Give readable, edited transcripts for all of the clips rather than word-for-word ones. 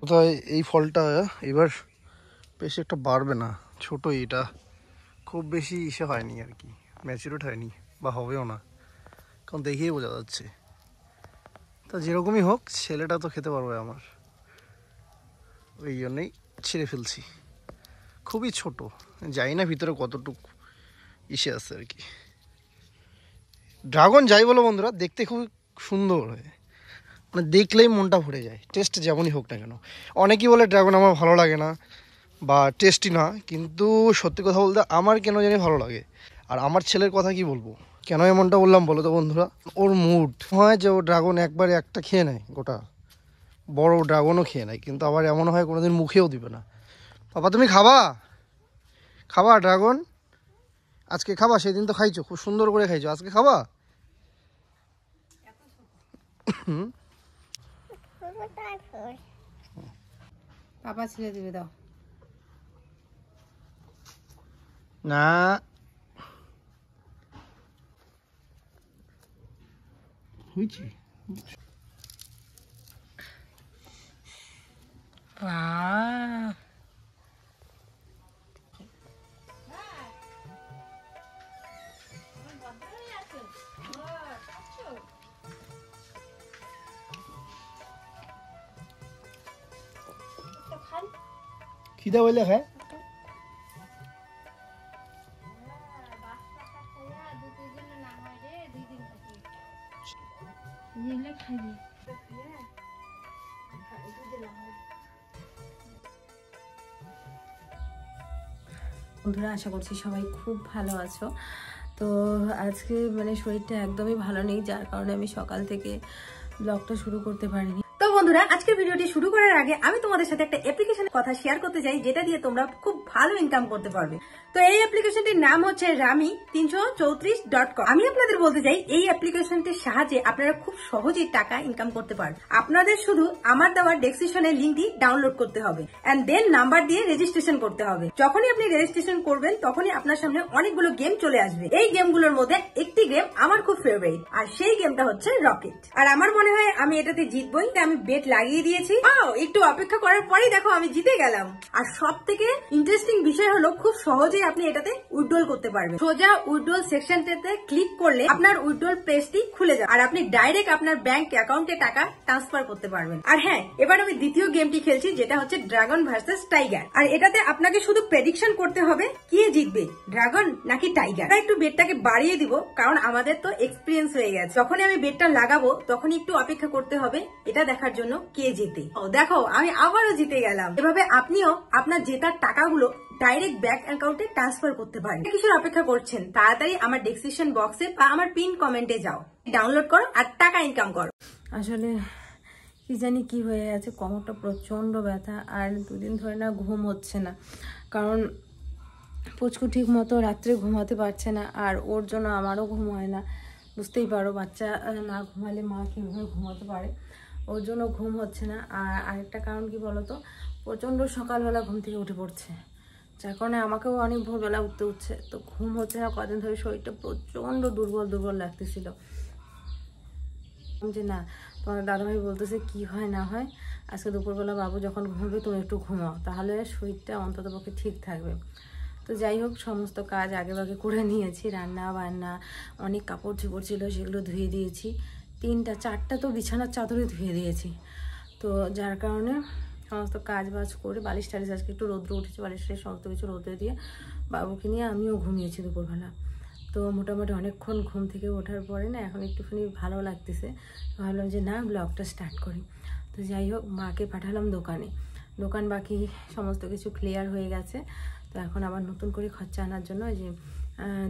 কোথায় এই ফলটা এবার বেশি একটা বাড়বে না, ছোটই এটা, খুব বেশি ইসে হয়নি আর কি, ম্যাচুরেট হয়নি বা হবেও না, কারণ দেখেই বোঝা যাচ্ছে। তা যেরকমই হোক ছেলেটা তো খেতে পারবে আমার, ওই জন্যই ছিঁড়ে ফেলছি। খুবই ছোট, জানি না ভিতরে কতটুকু ইসে আছে আর কি। ড্রাগন যাই বলো বন্ধুরা, দেখতে খুব সুন্দর হয়, মানে দেখলেই মনটা ভরে যায়, টেস্ট যেমনই হোক না কেন। অনেকেই বলে ড্রাগন আমার ভালো লাগে না বা টেস্টি না, কিন্তু সত্যি কথা বলতে আমার কেন জানি ভালো লাগে। আর আমার ছেলের কথা কি বলবো, কেন এমনটা বললাম বলো তো বন্ধুরা, ওর মুড হয় যে ও ড্রাগন একবারে একটা খেয়ে নেয়, গোটা বড় ড্রাগনও খেয়ে নেয়, কিন্তু আবার এমন হয় কোনোদিন মুখেও দিবে না। বাবা তুমি খাবা, খাবা ড্রাগন আজকে খাবা? সেদিন তো খাইছো, খুব সুন্দর করে খাইছো, আজকে খাবা? পাপা ছেড়ে দিবে, দাও না। হয়েছে খিদা বলে খায়। বন্ধুরা, আশা করছি সবাই খুব ভালো আছো। তো আজকে মানে শরীরটা একদমই ভালো নেই, যার কারণে আমি সকাল থেকে ব্লগটা শুরু করতে পারিনি। তো বন্ধুরা, আজকের ভিডিওটি শুরু করার আগে আমি তোমাদের সাথে একটা অ্যাপ্লিকেশনের কথা শেয়ার করতে চাই, যেটা দিয়ে তোমরা খুব ভালো ইনকাম করতে পারবে। তো এই অ্যাপ্লিকেশনটির নাম হচ্ছে Rummy334.com। আমি আপনাদের বলতে চাই, এই অ্যাপ্লিকেশনটির সাহায্যে আপনারা খুব সহজেই টাকা ইনকাম করতে পারবেন। আপনাদের শুধু আমার দেওয়া ডেসক্রিপশনের লিঙ্কটি ডাউনলোড করতে হবে এন্ড দেন নাম্বার দিয়ে রেজিস্ট্রেশন করতে হবে। যখনই আপনি রেজিস্ট্রেশন করবেন তখনই আপনার সামনে অনেকগুলো গেম চলে আসবে। এই গেমগুলোর মধ্যে একটি গেম আমার খুব ফেভারিট, আর সেই গেমটা হচ্ছে রকেট। আর আমার মনে হয় আমি এটাতে জিতবই, আমি বেট লাগিয়ে দিয়েছি। একটু অপেক্ষা করার পরেই দেখো আমি জিতে গেলাম। আর সব থেকে ইন্টারেস্টিং বিষয় হলো, খুব সহজেই আপনি এটাতে উইথড্রল করতে পারবেন। সোজা উইথড্রল সেকশনটাতে ক্লিক করলে আপনার উইথড্রল পেজটি খুলে যাবে, আর আপনি ডাইরেক্ট আপনার ব্যাংক অ্যাকাউন্টে টাকা ট্রান্সফার করতে পারবেন। আর হ্যাঁ, এবার আমি দ্বিতীয় গেমটি খেলছি, যেটা হচ্ছে ড্রাগন ভার্সেস টাইগার। আর এটাতে আপনাকে শুধু প্রেডিকশন করতে হবে কে জিতবে, ড্রাগন নাকি টাইগার। একটু বেটটাকে বাড়িয়ে দিব, কারণ আমাদের তো এক্সপিরিয়েন্স হয়ে গেছে। যখনই আমি বেটটা লাগাবো তখনই একটু অপেক্ষা করতে হবে এটা দেখার জন্য কে জিতে। ও দেখো, আমি আবারও জিতে গেলাম। এভাবে আপনিও আপনার জেতার টাকাগুলো ডাইরেক্ট ব্যাংক অ্যাকাউন্টে ট্রান্সফার করতে পারেন। কিসের অপেক্ষা করছেন? তাড়াতাড়ি আমার ডেসক্রিপশন বক্সে বা আমার পিন কমেন্টে যাও, ডাউনলোড করো আর টাকা ইনকাম করো। আসলে কি জানি কি হয়ে গেছে, কোমরটা প্রচন্ড ব্যথা, আর দুদিন ধরে না ঘুম হচ্ছে না, কারণ পুচকু ঠিক মতো রাত্রে ঘুমাতে পারছে না, আর ওর জন্য আমারও ঘুম হয় না। বুঝতেই পারো, বাচ্চা না ঘুমালে মা কীভাবে ঘুমাতে পারে, ওর জন্য ঘুম হচ্ছে না। আর আরেকটা কারণ কি বলতো, প্রচণ্ড সকালবেলা ঘুম থেকে উঠে পড়ছে, যার কারণে আমাকেও অনেক ভোরবেলা উঠতে হচ্ছে। তো ঘুম হচ্ছে না, কদিন ধরে শরীরটা প্রচণ্ড দুর্বল দুর্বল লাগতেছিল। যে না, তোমার দাদাভাই বলতেছে কি হয় না হয়, আজকে দুপুরবেলা বাবু যখন ঘুমাবে তুমি একটু ঘুমাও, তাহলে শরীরটা অন্তত পক্ষে ঠিক থাকবে। তো যাই হোক, সমস্ত কাজ আগে ভাগে করে নিয়েছি, রান্না বান্না, অনেক কাপড় চোপড় ছিল সেগুলো ধুয়ে দিয়েছি, 3-4টা তো বিছানার চাদরে ধুয়ে দিয়েছি। তো যার কারণে সমস্ত কাজ বাজ করে বালিশ টালিশ, আজকে একটু রৌদ্র উঠেছে, বালিশ টালিশ সমস্ত কিছু রৌদ্রে দিয়ে বাবুকে নিয়ে আমিও ঘুমিয়েছি দুপুরবেলা। তো মোটামুটি অনেকক্ষণ ঘুম থেকে ওঠার পরে না এখন একটুখানি ভালো লাগতেছে, ভাবলাম যে না ব্লগটা স্টার্ট করি। তো যাই হোক, মাকে পাঠালাম দোকানে, দোকান বাকি সমস্ত কিছু ক্লিয়ার হয়ে গেছে। তো এখন আবার নতুন করে খরচা আনার জন্য যে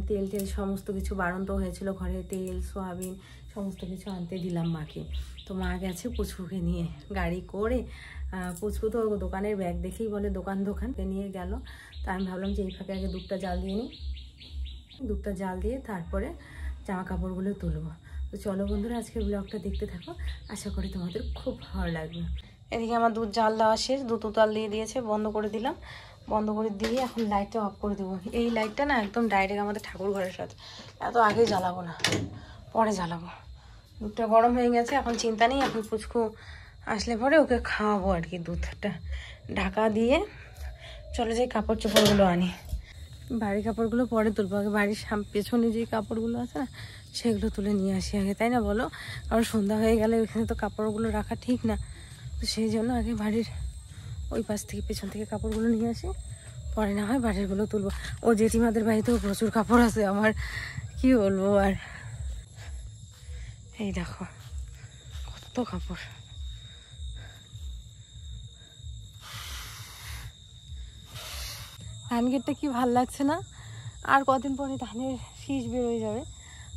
তেল টেল সমস্ত কিছু বাড়ন্ত হয়েছিল ঘরে, তেল সোয়াবিন সমস্ত কিছু আনতে দিলাম মাকে। তো মা গেছে পুচকুকে নিয়ে গাড়ি করে, পুচকু তো দোকানের ব্যাগ দেখেই বলে দোকান নিয়ে গেল। তা আমি ভাবলাম যে এই ফাঁকে আগে দুধটা জাল দিয়ে নিই, দুধটা জাল দিয়ে তারপরে জামা কাপড়গুলো তুলবো। তো চলো বন্ধুরা, আজকের ব্লগটা দেখতে থাকো, আশা করি তোমাদের খুব ভালো লাগবে। এদিকে আমার দুধ জাল দেওয়া শেষ, দুধ উতাল দিয়ে দিয়েছে, বন্ধ করে দিলাম, বন্ধ করে দিয়ে এখন লাইটটা অফ করে দেবো। এই লাইটটা না একদম ডাইরেক্ট আমাদের ঠাকুর ঘরের সাথে, এত আগে জ্বালাবো না, পরে জ্বালাবো। দুধটা গরম হয়ে গেছে, এখন চিন্তা নেই, এখন পুচকু আসলে পরে ওকে খাওয়াবো আর কি, দুধটা ঢাকা দিয়ে। চলো যাই কাপড় চোপড়গুলো আনি, বাড়ির কাপড়গুলো পরে তুলবো, আগে বাড়ির পেছনে যে কাপড়গুলো আছে না সেগুলো তুলে নিয়ে আসি আগে, তাই না বলো? কারণ সন্ধ্যা হয়ে গেলে ওইখানে তো কাপড়গুলো রাখা ঠিক না, তো সেই জন্য আগে বাড়ির ওই পাশ থেকে পেছন থেকে কাপড়গুলো নিয়ে আসি, পরে না হয় বাড়িরগুলো তুলবো। ও জেঠিমাদের বাড়িতেও প্রচুর কাপড় আছে আমার, কি বলবো আর। এই দেখো কত কাপড়। ধান ক্ষেতটা কি ভাল লাগছে না? আর কদিন পরে ধানের শীষ বেরোয় যাবে,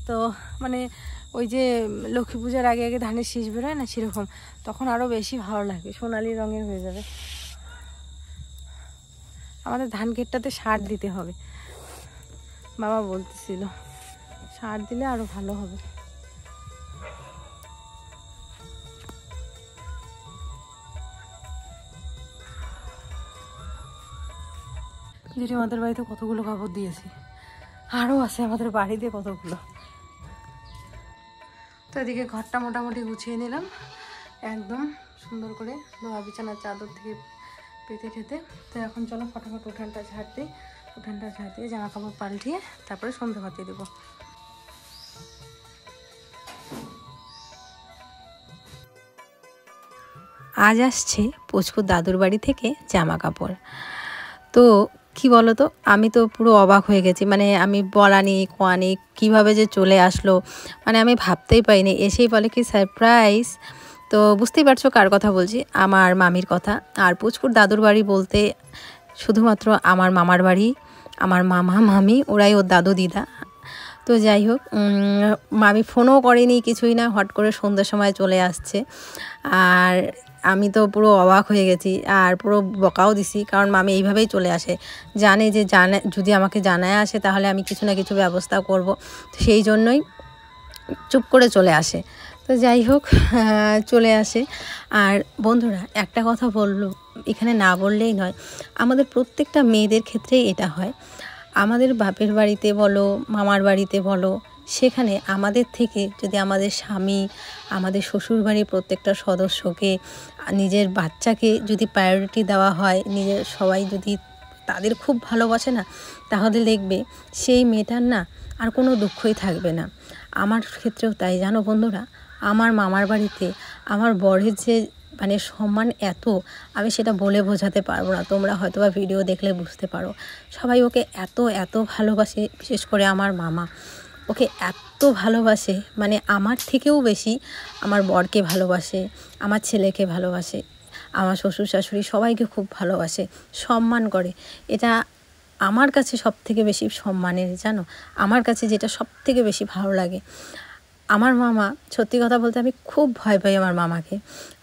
তো মানে ওই যে লক্ষ্মী পূজার আগে আগে ধানের শীষ বেরোয় না, সেরকম তখন আরও বেশি ভালো লাগবে, সোনালি রঙের হয়ে যাবে। আমাদের ধান ক্ষেতটাতে সার দিতে হবে, বাবা বলতেছিল সার দিলে আরও ভালো হবে। যেটি আমাদের বাড়িতে কতগুলো কাপড় দিয়েছি, আরও আছে আমাদের বাড়িতে কতগুলো। তো এদিকে ঘরটা মোটামুটি গুছিয়ে নিলাম একদম সুন্দর করে, ধোয়া বিছানার চাদর থেকে পেতে খেতে। তো এখন চলো ফটাফট উঠানটা ঝাড় দিই, উঠানটা ঝাড় দিয়ে জামা কাপড় পাল্টিয়ে তারপরে সন্ধে ভাতে দেবো। আজ আসছে পুচকুর দাদুর বাড়ি থেকে জামা কাপড়। তো কি বলো তো, আমি তো পুরো অবাক হয়ে গেছি, মানে আমি বলানি কোয়ানি কীভাবে যে চলে আসলো, মানে আমি ভাবতেই পারিনি। এসেই বলে কি সারপ্রাইজ। তো বুঝতেই পারছো কার কথা বলছি, আমার মামির কথা। আর পুচকুর দাদুর বাড়ি বলতে শুধুমাত্র আমার মামার বাড়ি, আমার মামা মামি ওরাই ওর দাদু দিদা। তো যাই হোক, মামি ফোনও করেনি কিছুই না, হট করে সন্ধ্যার সময় চলে আসছে। আর আমি তো পুরো অবাক হয়ে গেছি, আর পুরো বকাও দিছি, কারণ মামি এইভাবেই চলে আসে, জানে যে যদি আমাকে জানায় আসে তাহলে আমি কিছু না কিছু ব্যবস্থা করব, তো সেই জন্যই চুপ করে চলে আসে। তো যাই হোক চলে আসে। আর বন্ধুরা একটা কথা বললো এখানে না বললেই নয়, আমাদের প্রত্যেকটা মেয়েদের ক্ষেত্রেই এটা হয়। আমাদের বাপের বাড়িতে বলো মামার বাড়িতে বলো, সেখানে আমাদের থেকে যদি আমাদের স্বামী, আমাদের শ্বশুরবাড়ির প্রত্যেকটা সদস্যকে, নিজের বাচ্চাকে যদি প্রায়োরিটি দেওয়া হয়, নিজের সবাই যদি তাদের খুব ভালোবাসে না, তাহলে দেখবে সেই মেয়েটার না আর কোনো দুঃখই থাকবে না। আমার ক্ষেত্রেও তাই, জানো বন্ধুরা, আমার মামার বাড়িতে আমার বরের যে মানে সম্মান এত, আমি সেটা বলে বোঝাতে পারবো না। তোমরা হয়তো বা ভিডিও দেখলে বুঝতে পারো। সবাই ওকে এত এত ভালোবাসে, বিশেষ করে আমার মামা ওকে এত ভালোবাসে, মানে আমার থেকেও বেশি আমার বরকে ভালোবাসে, আমার ছেলেকে ভালোবাসে, আমার শ্বশুর শাশুড়ি সবাইকে খুব ভালোবাসে, সম্মান করে। এটা আমার কাছে সবথেকে বেশি সম্মানের, জানো, আমার কাছে যেটা সবথেকে বেশি ভালো লাগে। আমার মামা, সত্যি কথা বলতে আমি খুব ভয় পাই আমার মামাকে।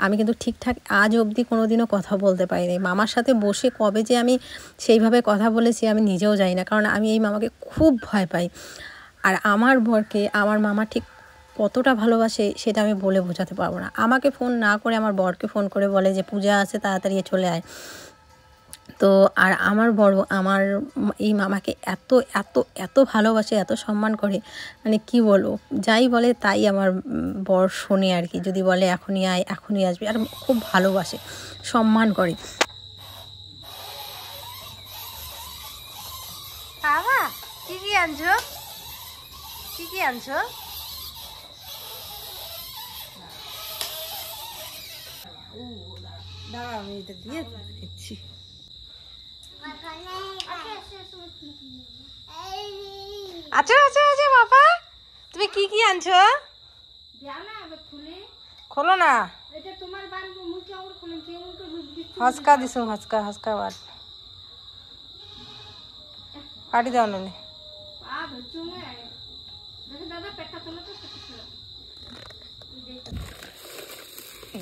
আমি কিন্তু ঠিকঠাক আজ অবধি কোনো দিনও কথা বলতে পারিনি। মামার সাথে বসে কবে যে আমি সেইভাবে কথা বলেছি আমি নিজেও জানি না, কারণ আমি এই মামাকে খুব ভয় পাই। আর আমার বরকে আমার মামা ঠিক কতটা ভালোবাসে সেটা আমি বলে বোঝাতে পারবো না। আমাকে ফোন না করে আমার বরকে ফোন করে বলে যে পূজা আছে, তাড়াতাড়ি চলে আয়। তো আর আমার বড় আমার এই মামাকে এত এত এত ভালোবাসে, এত সম্মান করে, মানে কি বলবো, যাই বলে তাই আমার বর শোনে আর কি। যদি বলে এখনই আয়, এখনই আসবে, আর খুব ভালোবাসে, সম্মান করে। বাবা কি কি আনছো, কি কি আনছো? দাঁড়া আমি এটা দিয়ে দিচ্ছি। আচ্ছা আচ্ছা আচ্ছা বাবা, তুমি কি কি আনছো? খোলো না, হসকা দিছো, হসকা হসকা বাদ কাটি দাও নলে।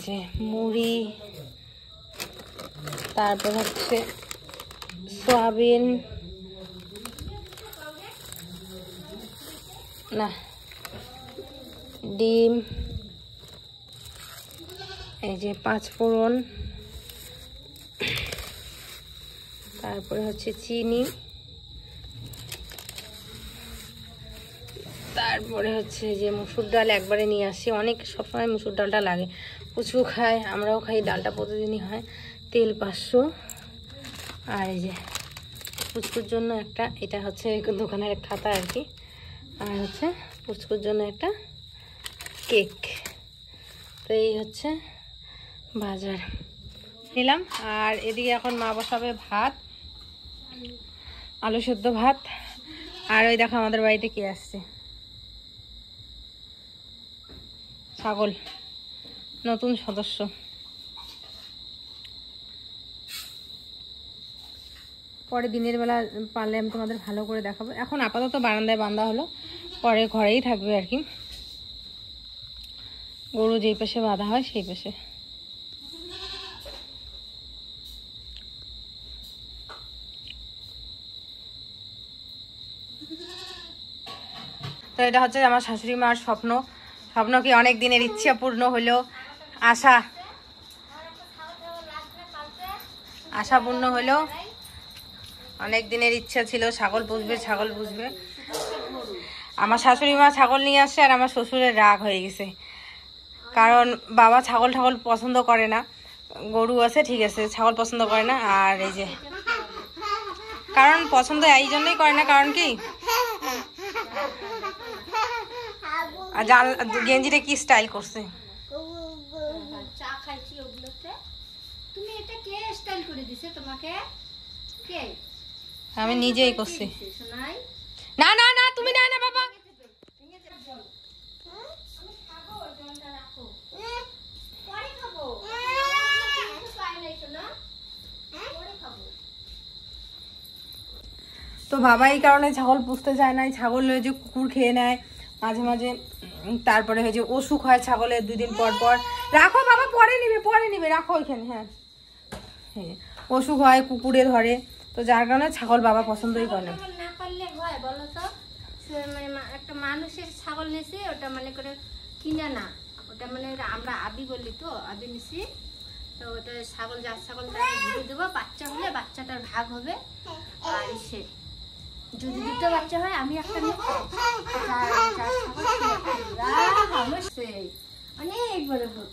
যে মুড়ি, তারপর হচ্ছে সয়াবিন, না ডিম, এই যে 5 ফোড়ন, তারপরে হচ্ছে চিনি, তারপরে হচ্ছে যে মুসুর ডাল একবারে নিয়ে আসি, অনেক সবসময় মুসুর ডালটা লাগে, পুচকু খায়, আমরাও খাই। ডালটা প্রতিদিনই হয়। তেল 500। আর এই যে পুচকুর জন্য একটা, এটা হচ্ছে দোকানের খাতা আর কি। আর হচ্ছে পুচকুর জন্য একটা কেক। তো এই হচ্ছে বাজার নিলাম। আর এদিকে এখন মা বসাবে ভাত, আলু সেদ্ধ ভাত। আর ওই দেখো আমাদের বাড়িতে কে আসছে, ছাগল, নতুন সদস্য। পরে দিনের বেলা পারলে আমি তোমাদের ভালো করে দেখাবো। এখন আপাতত বারান্দায় বাঁধা হলো, পরে ঘরেই থাকবে আর কি। গরু যেই পাশে বাঁধা হয় সেই পাশে। তো এটা হচ্ছে আমার শাশুড়ি মার স্বপ্ন। স্বপ্ন কি অনেক দিনের ইচ্ছা পূর্ণ হলো, আশা পূর্ণ হলো। অনেক দিনের ইচ্ছা ছিল ছাগল পুষবে, ছাগল পুষবে। আমার শাশুড়ি মা ছাগল নিয়ে আসছে আর আমার শ্বশুরের রাগ হয়ে গেছে, কারণ বাবা ছাগল ঠাগল পছন্দ করে না। গরু আছে ঠিক আছে, ছাগল পছন্দ করে না। আর এই যে কারণ পছন্দ এই জন্যই করে না, কারণ কি গেঞ্জিটা কি স্টাইল করছে। চা খাইছি ওগুলোতে। তুমি এটা কে স্টাইল করে দিছে তোমাকে? কে? আমি নিজেই করছি। শোনাই না না না, তুমি না না বাবা। আমি খাবো, জলটা রাখো। পরে খাবো। পাই নাই শোনা। পরে খাবো। তো বাবা এই কারণে ছাগল পুষতে চায় না। ছাগল হয়ে যে কুকুর খেয়ে নেয় মাঝে মাঝে। তারপরে হয়ে যে অসুখ হয় ছাগলের 2 দিন পর পর। রাখো বাবা, পরে নিবে, রাখো ওইখানে। হ্যাঁ, অসুখ হয়, কুকুরে ধরে। তো যার কারণে ছাগল বাবা পছন্দই করে না। না পারলে হয় বলো তো? মানে একটা মানুষের ছাগল নিছে, ওটা মানে করে কিনা না, ওটা মানে আমরা আবি বলি, তো আবি নিছি। তো ওটা ছাগল, যার ছাগল তাকে ঘুরে দেবো। বাচ্চা হলে বাচ্চাটার ভাগ হবে। আর সে যদি 2টা বাচ্চা হয় আমি একটা নেব, অনেক বড় হোক।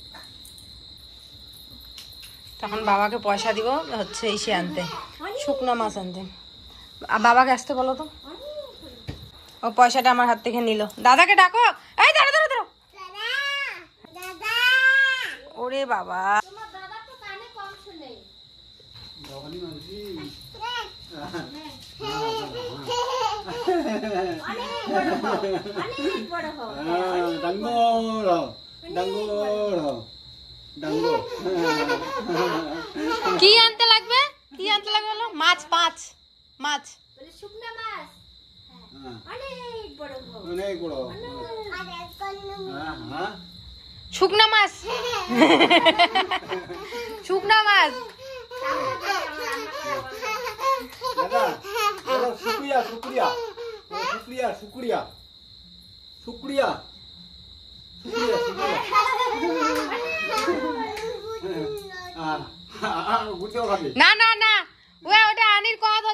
তখন বাবাকে পয়সা দিব হচ্ছে ইসে আনতে, শুকনো মাছ আনতে। বাবাকে আসতে বলো তো। ও পয়সাটা আমার হাত থেকে নিল। দাদাকে ডাকো। এই দাঁড়া দাঁড়া দাঁড়া। ওরে বাবা, তোমার দাদা তো কানে কম শুনে। অনেক বড় হোক। কি আনতে লাগবে? কি আনতে লাগবে বলো? মাছ, মাছ। বলে শুকনা মাছ। অনেক বড় হোক। অনেক বড়। শুকনা মাছ। শুকনা মাছ। দাদা, শুক্রিয়া, শুক্রিয়া, শুক্রিয়া, শুক্রিয়া, শুক্রিয়া, শুক্রিয়া, শুক্রিয়া। বুঝতেও পারবে না না না, ওটা আনির কথা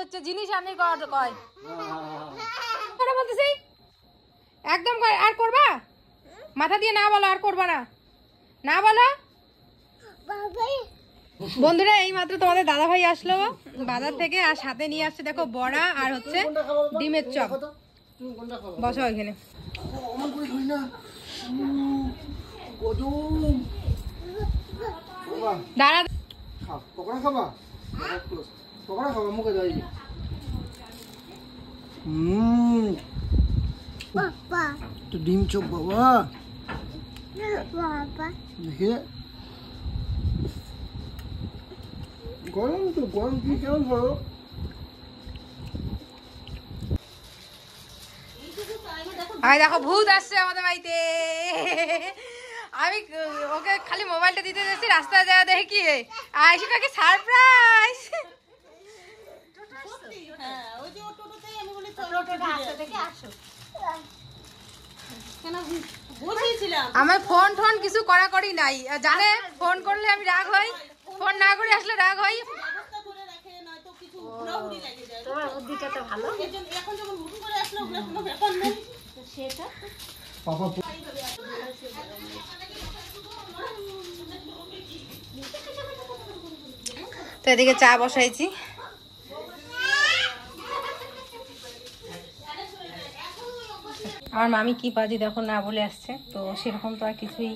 হচ্ছে, জিনিস আনির কথা কয়। কথা বলতেছি একদম। আর করবা? মাথা দিয়ে না বলো, আর করবা না, না বলো। বন্ধুরা এই মাত্র তোমাদের দাদা ভাই আসলো বাজার থেকে, আর সাথে নিয়ে আসছে দেখো বড়া আর হচ্ছে ডিমের চপ। বসো ওইখানে। দাঁড়া, পকোড়া খাবা? পকোড়া খাবা, মুখে যাই। তো ডিম চপ বাবা, দেখে গরম তো, গরম কি কেমন করো? দেখো ভূত আসছে আমাদের বাড়িতে। আমি ওকে খালি মোবাইলটা দিতে যাচ্ছি, রাস্তায় যাওয়া দেখে কি আইসুটাকে সারপ্রাইজ। আমার ফোন টোন কিছু করি নাই, জানে ফোন করলে আমি রাগ হই, ফোন না করে আসলে রাগ হই। তোমার বুদ্ধিটা তো ভালো। এখন যখন হুট করে আসলো কোনো ব্যাপার নেই, সেটা তো এদিকে চা বসাইছি। আমার মামি কি পাজি দেখো না বলে আসছে, তো সেরকম তো আর কিছুই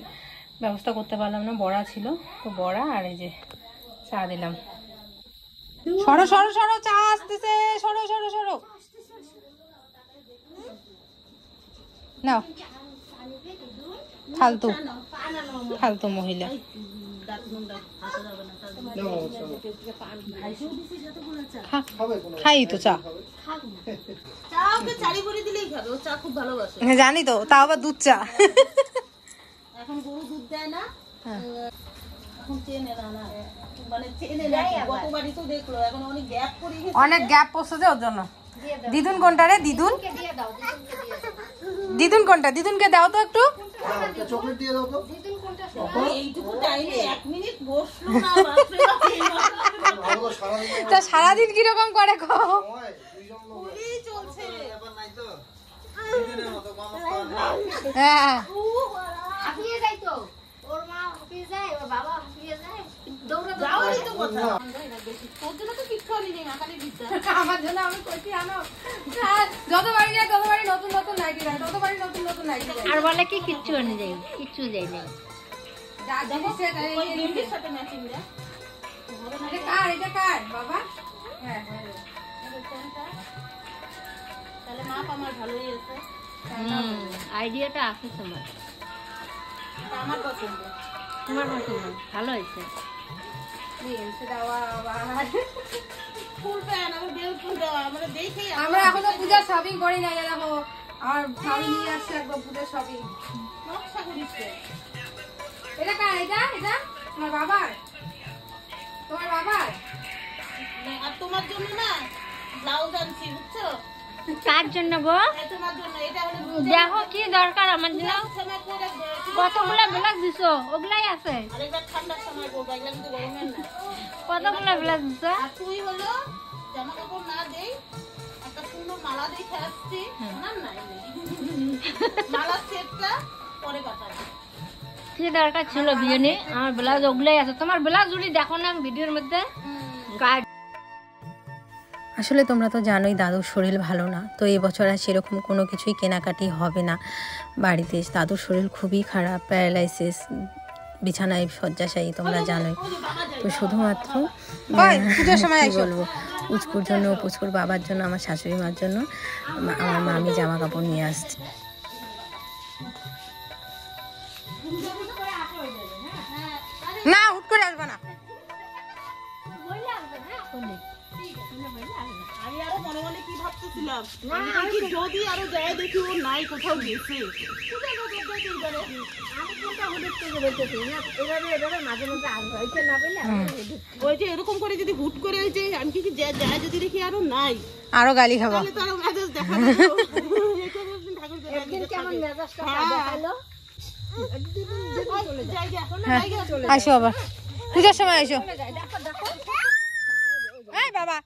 ব্যবস্থা করতে পারলাম না। বড়া ছিল, তো বড়া আর এই যে চা দিলাম। সরো সরো সরো, চা আসতেছে, সরো সরো সরো, নাও। ফালতু ফালতু মহিলা। খাই তো চা, হ্যাঁ জানি তো, তাও আবার দুধ চা। এখন গরু দুধ দেয় না, এখন চেনে না, দেখলো এখন অনেক গ্যাপ পড়ে গেছে, অনেক গ্যাপ পড়ছে যে ওর জন্য। দিদুন কোনটা রে? দিদুন, দিদুন কোনটা? দিদুনকে দাও তো একটু। চকলেট দিয়ে দাও তো। এইটুকু টাইমে 1 মিনিট বসলো না। তা সারাদিন কিরকম করে গো? চলছে হ্যাঁ, হাঁপিয়ে যায় তো, ওর মা হাঁপিয়ে যায়, ওর বাবা হাঁপিয়ে যায়, দৌড়া যাওয়ারই তো কথা। তোর জন্য তো কিচ্ছু আনি নেই, মাখালি দিতে। আমার জন্য আমি করছি আনো। যত বাড়ি যায় তত বাড়ি নতুন নতুন নাইটি দেয়, তত বাড়ি নতুন নতুন নাইটি দেয়। আর বলে কি কিচ্ছু আনি যায়, কিচ্ছু যায় না। যা জিনিসে ওই গেঞ্জির সাথে ম্যাচিং দেয়। এটা কার? এটা কার বাবা? হ্যাঁ, তাহলে মাপ আমার ভালোই আছে, আইডিয়াটা আছে তোমার, আমার পছন্দ। তোমার পছন্দ ভালো হয়েছে। ফুল প্যান আমার বেল ফুল দেওয়া, আমরা দেখেই আমরা এখনো পূজার শপিং করি নাই। দেখো আমার স্বামী নিয়ে আসছে একবার পূজার শপিং। নকশা করিছে। এটা কার? এটা এটা তোমার বাবার? তোমার বাবার? আর তোমার জন্য না ব্লাউজ আনছি, বুঝছো? কার জন্য গো? তোমার জন্য। এটা হলো দেখো কি দরকার আমার জন্য। সময় করে কতগুলা ব্লাউজ দিছো? ওগুলাই আছে। আরেকবার ঠান্ডার সময় করবো, এগুলো কিন্তু গরমের না। কতগুলা ব্লাউজ দিছো? আর তুই হলো জামা কাপড় না দেই একটা সুন্দর মালা দেখে আসছি, না নাই মালা সেটটা পরে পাঠাবো। কি দরকার ছিল বিয়েনে? আমার ব্লাউজ ওগুলাই আছে। তোমার ব্লাউজ জুড়ি দেখো না ভিডিওর মধ্যে। আসলে তোমরা তো জানোই দাদুর শরীর ভালো না, তো এবছর আর সেরকম কোনো কিছুই কেনাকাটি হবে না বাড়িতে। দাদুর শরীর খুবই খারাপ, প্যারালাইসিস, বিছানায় শয্যাশায়ী, তোমরা জানোই। তো শুধুমাত্র কি বলবো, পুচকুর জন্য, পুচকুর বাবার জন্য, আমার শাশুড়ি মার জন্য আমার মামি জামা কাপড় নিয়ে আসছে। না হুট করে আসবে না। আমি আরো মনে মনে কি ভাবতেছিলাম, আমি কি যদি আরো যায় দেখি ও নাই কোথাও গেছে। ওই যে এরকম করে যদি হুট করে ওই যে আমি কি যায় যদি দেখি আরো নাই, আরো গালি খাবো। তাহলে তো আরো মেজাজ দেখা যাবে। আসো আবার পূজার সময় আসো। এই বাবা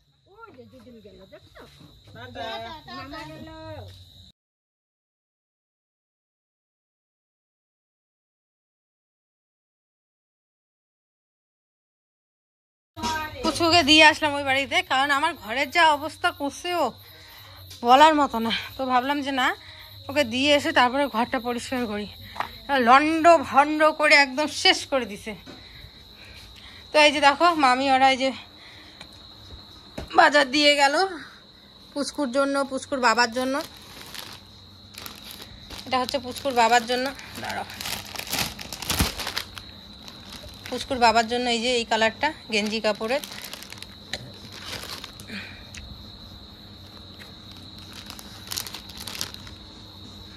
পুচুকে দিয়ে আসলাম ওই বাড়িতে, কারণ আমার ঘরের যা অবস্থা করছে ও বলার মতো না। তো ভাবলাম যে না, ওকে দিয়ে এসে তারপরে ঘরটা পরিষ্কার করি। লন্ড ভন্ড করে একদম শেষ করে দিছে। তো এই যে দেখো মামি ওরা এই যে বাজার দিয়ে গেল পুচকুর জন্য, পুচকুর বাবার জন্য। এটা হচ্ছে পুচকুর বাবার জন্য, দাঁড়াও, পুচকুর বাবার জন্য এই যে এই কালারটা গেঞ্জি কাপড়ের।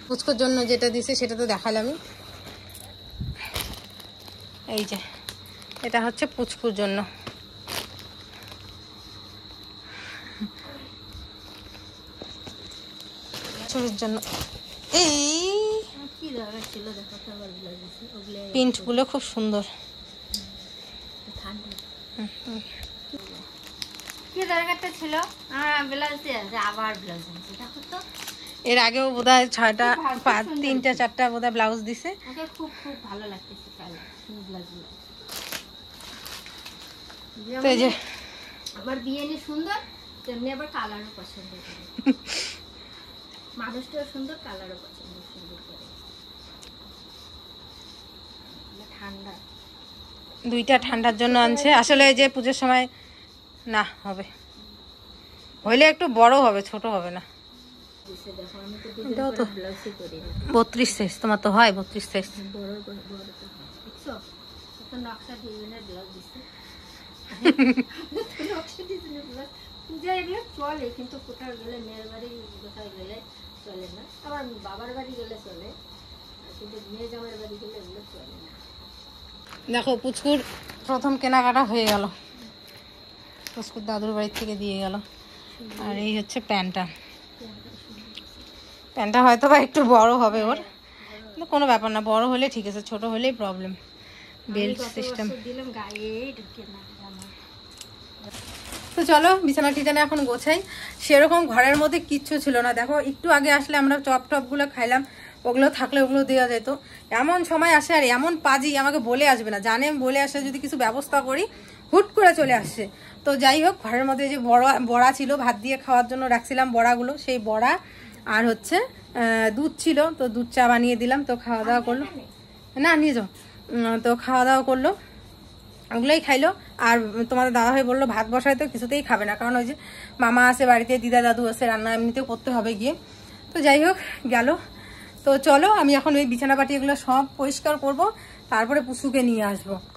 পুচকুর জন্য যেটা দিছে সেটা তো দেখালামই। এই যে এটা হচ্ছে পুচকুর জন্য। চুরির জন্য এই প্রিন্টগুলো খুব সুন্দর। কি দরকারটা ছিল? আমার ব্লাউজ আছে, আবার ব্লাউজ আছে, দেখো তো। এর আগেও বোধহয় 6টা 3টা 4টা বোধহয় ব্লাউজ দিছে। ওকে খুব খুব ভালো লাগতেছে কালার। ব্লাউজগুলো তো এই যে আমার বিয়ে নিয়ে সুন্দর, তেমনি আবার কালারও পছন্দ করে। মানুষটাও সুন্দর, কালারও পছন্দ সুন্দর করে। ঠান্ডা দুইটা ঠান্ডার জন্য আনছে। আসলে এই যে পুজোর সময় না হবে, হইলে একটু বড় হবে, ছোট হবে না। দেখো আমি তো এটাও তো ব্লাউজই করি না। 32 সাইজ, তোমার তো হয় 32 সাইজ। বড় বড় বড় তো হয়। দেখছো কত নকশা ডিজাইনের ব্লাউজ দিচ্ছে। নকশা ডিজাইনের ব্লাউজ পূজা এগুলো চলে, কিন্তু কোথাও গেলে মেয়ের বাড়ি কোথাও গেলে চলে না। আবার বাবার বাড়ি গেলে চলে, কিন্তু মেয়ে জামাইয়ের বাড়ি গেলে এগুলো চলে না। দেখো পুচকুর প্রথম কেনাকাটা হয়ে গেল, পুচকুর দাদুর বাড়ি থেকে দিয়ে গেল। আর এই হচ্ছে প্যান্টটা। প্যান্টটা হয়তো বা একটু বড় হবে ওর, কিন্তু কোনো ব্যাপার না, বড় হলে ঠিক আছে, ছোট হলেই প্রবলেম। বেল্ট সিস্টেম দিলাম গায়ে ঢুকে না জামা। তো চলো বিছানা টিছানা এখন গোছাই। সেরকম ঘরের মধ্যে কিচ্ছু ছিল না। দেখো একটু আগে আসলে আমরা চপ টপগুলো খাইলাম, ওগুলো থাকলে ওগুলো দেওয়া যেত। এমন সময় আসে আর এমন পাজি, আমাকে বলে আসবে না, জানে আমি বলে আসলে যদি কিছু ব্যবস্থা করি হুট করে চলে আসছে। তো যাই হোক, ঘরের মধ্যে যে বড়া ছিল ভাত দিয়ে খাওয়ার জন্য রাখছিলাম বড়াগুলো, সেই বড়া আর হচ্ছে দুধ ছিল, তো দুধ চা বানিয়ে দিলাম। তো খাওয়া দাওয়া করলো, না নিয়ে যাও। তো খাওয়া দাওয়া করলো, ওগুলোই খাইলো। আর তোমাদের দাদাভাই বললো ভাত বসায় তো কিছুতেই খাবে না, কারণ ওই যে মামা আছে বাড়িতে, দিদা দাদু আছে, রান্না এমনিতেও করতে হবে গিয়ে। তো যাই হোক গেল। তো চলো আমি এখন ওই বিছানা পাটি এগুলো সব পরিষ্কার করব, তারপরে পুষুকে নিয়ে আসবো।